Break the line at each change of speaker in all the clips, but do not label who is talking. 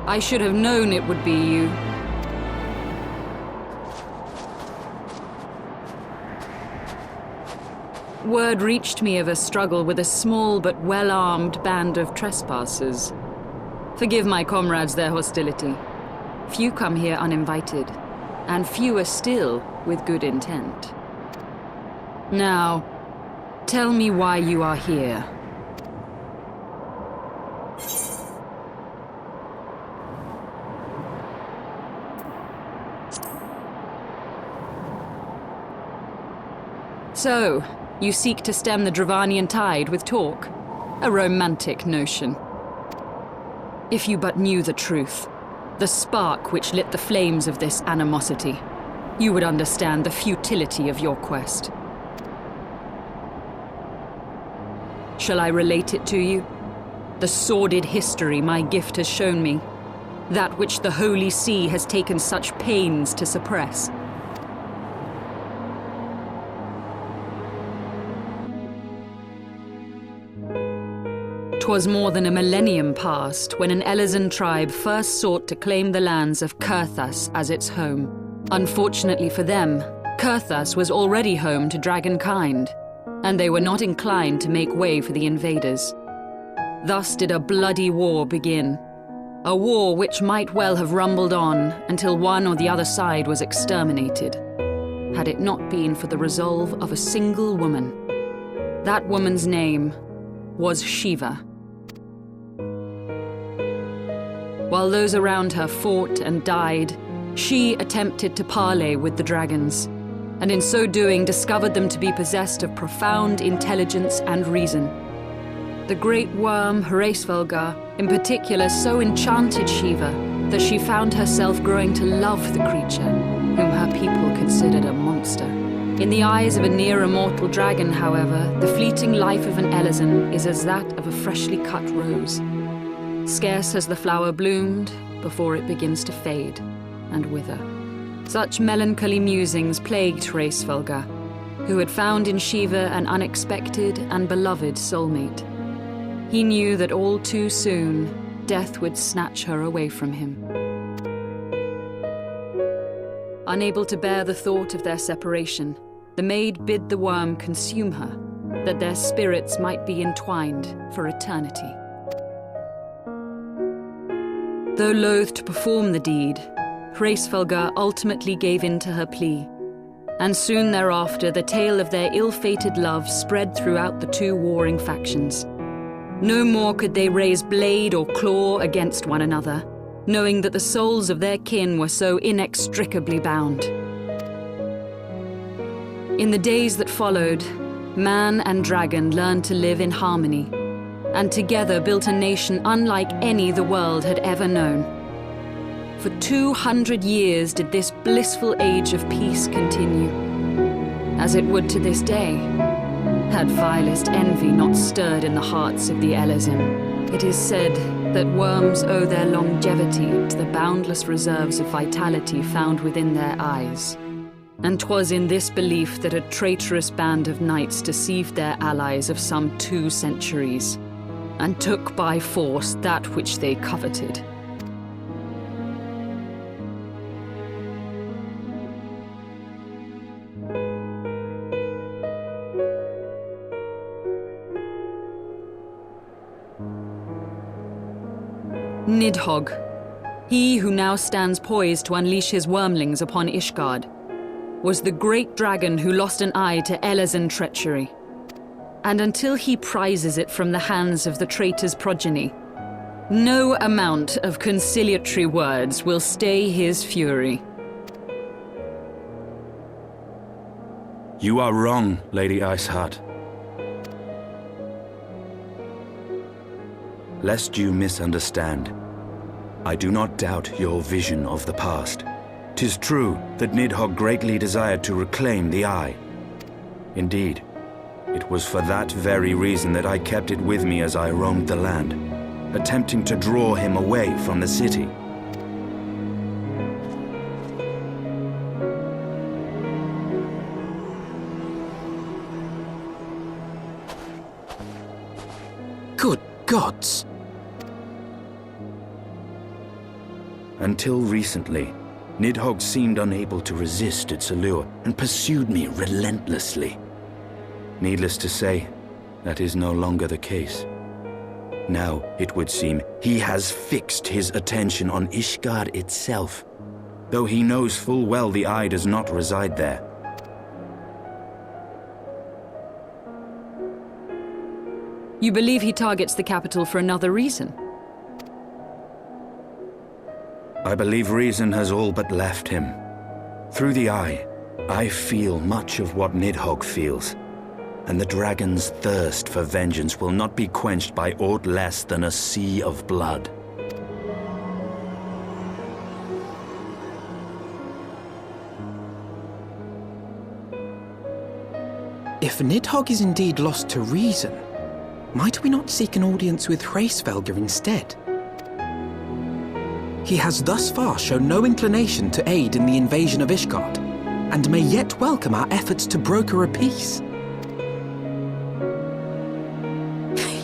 I should have known it would be you. Word reached me of a struggle with a small but well-armed band of trespassers. Forgive my comrades their hostility. Few come here uninvited, and fewer still with good intent. Now, tell me why you are here. So, you seek to stem the Dravanian tide with talk? A romantic notion. If you but knew the truth, the spark which lit the flames of this animosity, you would understand the futility of your quest. Shall I relate it to you? The sordid history my gift has shown me, that which the Holy See has taken such pains to suppress. 'Twas more than a millennium past when an Elezen tribe first sought to claim the lands of Kurthas as its home. Unfortunately for them, Kurthas was already home to dragonkind, and they were not inclined to make way for the invaders. Thus did a bloody war begin, a war which might well have rumbled on until one or the other side was exterminated, had it not been for the resolve of a single woman. That woman's name was Shiva. While those around her fought and died, she attempted to parley with the dragons, and in so doing discovered them to be possessed of profound intelligence and reason. The great worm Heavensward in particular so enchanted Shiva that she found herself growing to love the creature, whom her people considered a monster. In the eyes of a near-immortal dragon, however, the fleeting life of an Elezen is as that of a freshly cut rose. Scarce has the flower bloomed before it begins to fade and wither. Such melancholy musings plagued Heavensward, who had found in Shiva an unexpected and beloved soulmate. He knew that all too soon, death would snatch her away from him. Unable to bear the thought of their separation, the maid bid the worm consume her, that their spirits might be entwined for eternity. Though loath to perform the deed, Heavensward ultimately gave in to her plea, and soon thereafter the tale of their ill-fated love spread throughout the two warring factions. No more could they raise blade or claw against one another, knowing that the souls of their kin were so inextricably bound. In the days that followed, man and dragon learned to live in harmony, and together built a nation unlike any the world had ever known. For 200 years did this blissful age of peace continue, as it would to this day, had vilest envy not stirred in the hearts of the Elezen. It is said that worms owe their longevity to the boundless reserves of vitality found within their eyes. And 'twas in this belief that a traitorous band of knights deceived their allies of some 2 centuries, and took by force that which they coveted. Nidhogg, he who now stands poised to unleash his wormlings upon Ishgard, was the great dragon who lost an eye to Elezen treachery. And until he prizes it from the hands of the traitor's progeny, no amount of conciliatory words will stay his fury.
You are wrong, Lady Iceheart. Lest you misunderstand, I do not doubt your vision of the past. 'Tis true that Nidhogg greatly desired to reclaim the Eye. Indeed, it was for that very reason that I kept it with me as I roamed the land, attempting to draw him away from the city.
Good gods!
Until recently, Nidhogg seemed unable to resist its allure and pursued me relentlessly. Needless to say, that is no longer the case. Now, it would seem, he has fixed his attention on Ishgard itself, though he knows full well the eye does not reside there.
You believe he targets the capital for another reason?
I believe reason has all but left him. Through the eye, I feel much of what Nidhogg feels, and the dragon's thirst for vengeance will not be quenched by aught less than a sea of blood.
If Nidhogg is indeed lost to reason, might we not seek an audience with Hraesvelgr instead? He has thus far shown no inclination to aid in the invasion of Ishgard, and may yet welcome our efforts to broker a peace.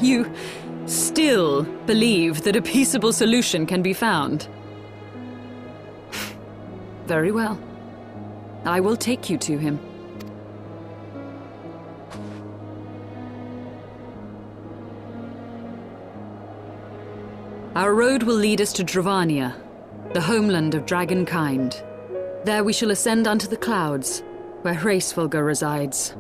You still believe that a peaceable solution can be found? Very well. I will take you to him. Our road will lead us to Dravania, the homeland of dragonkind. There we shall ascend unto the clouds, where Hraesvelgr resides.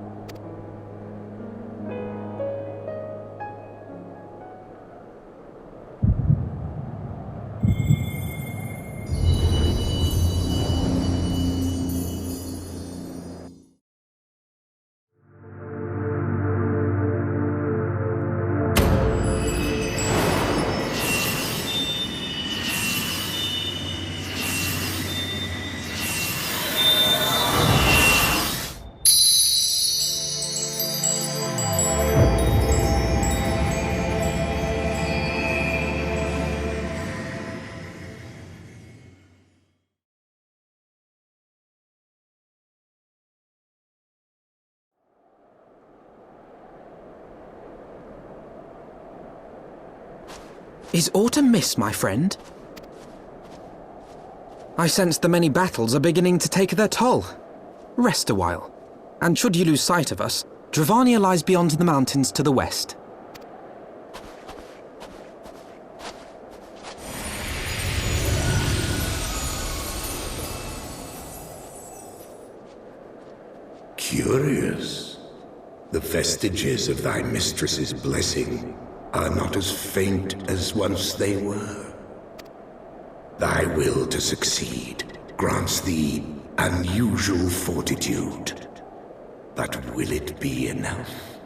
Is aught amiss, my friend? I sense the many battles are beginning to take their toll. Rest a while, and should you lose sight of us, Dravania lies beyond the mountains to the west.
Curious. The vestiges of thy mistress's blessing are not as faint as once they were. Thy will to succeed grants thee unusual fortitude. But will it be enough?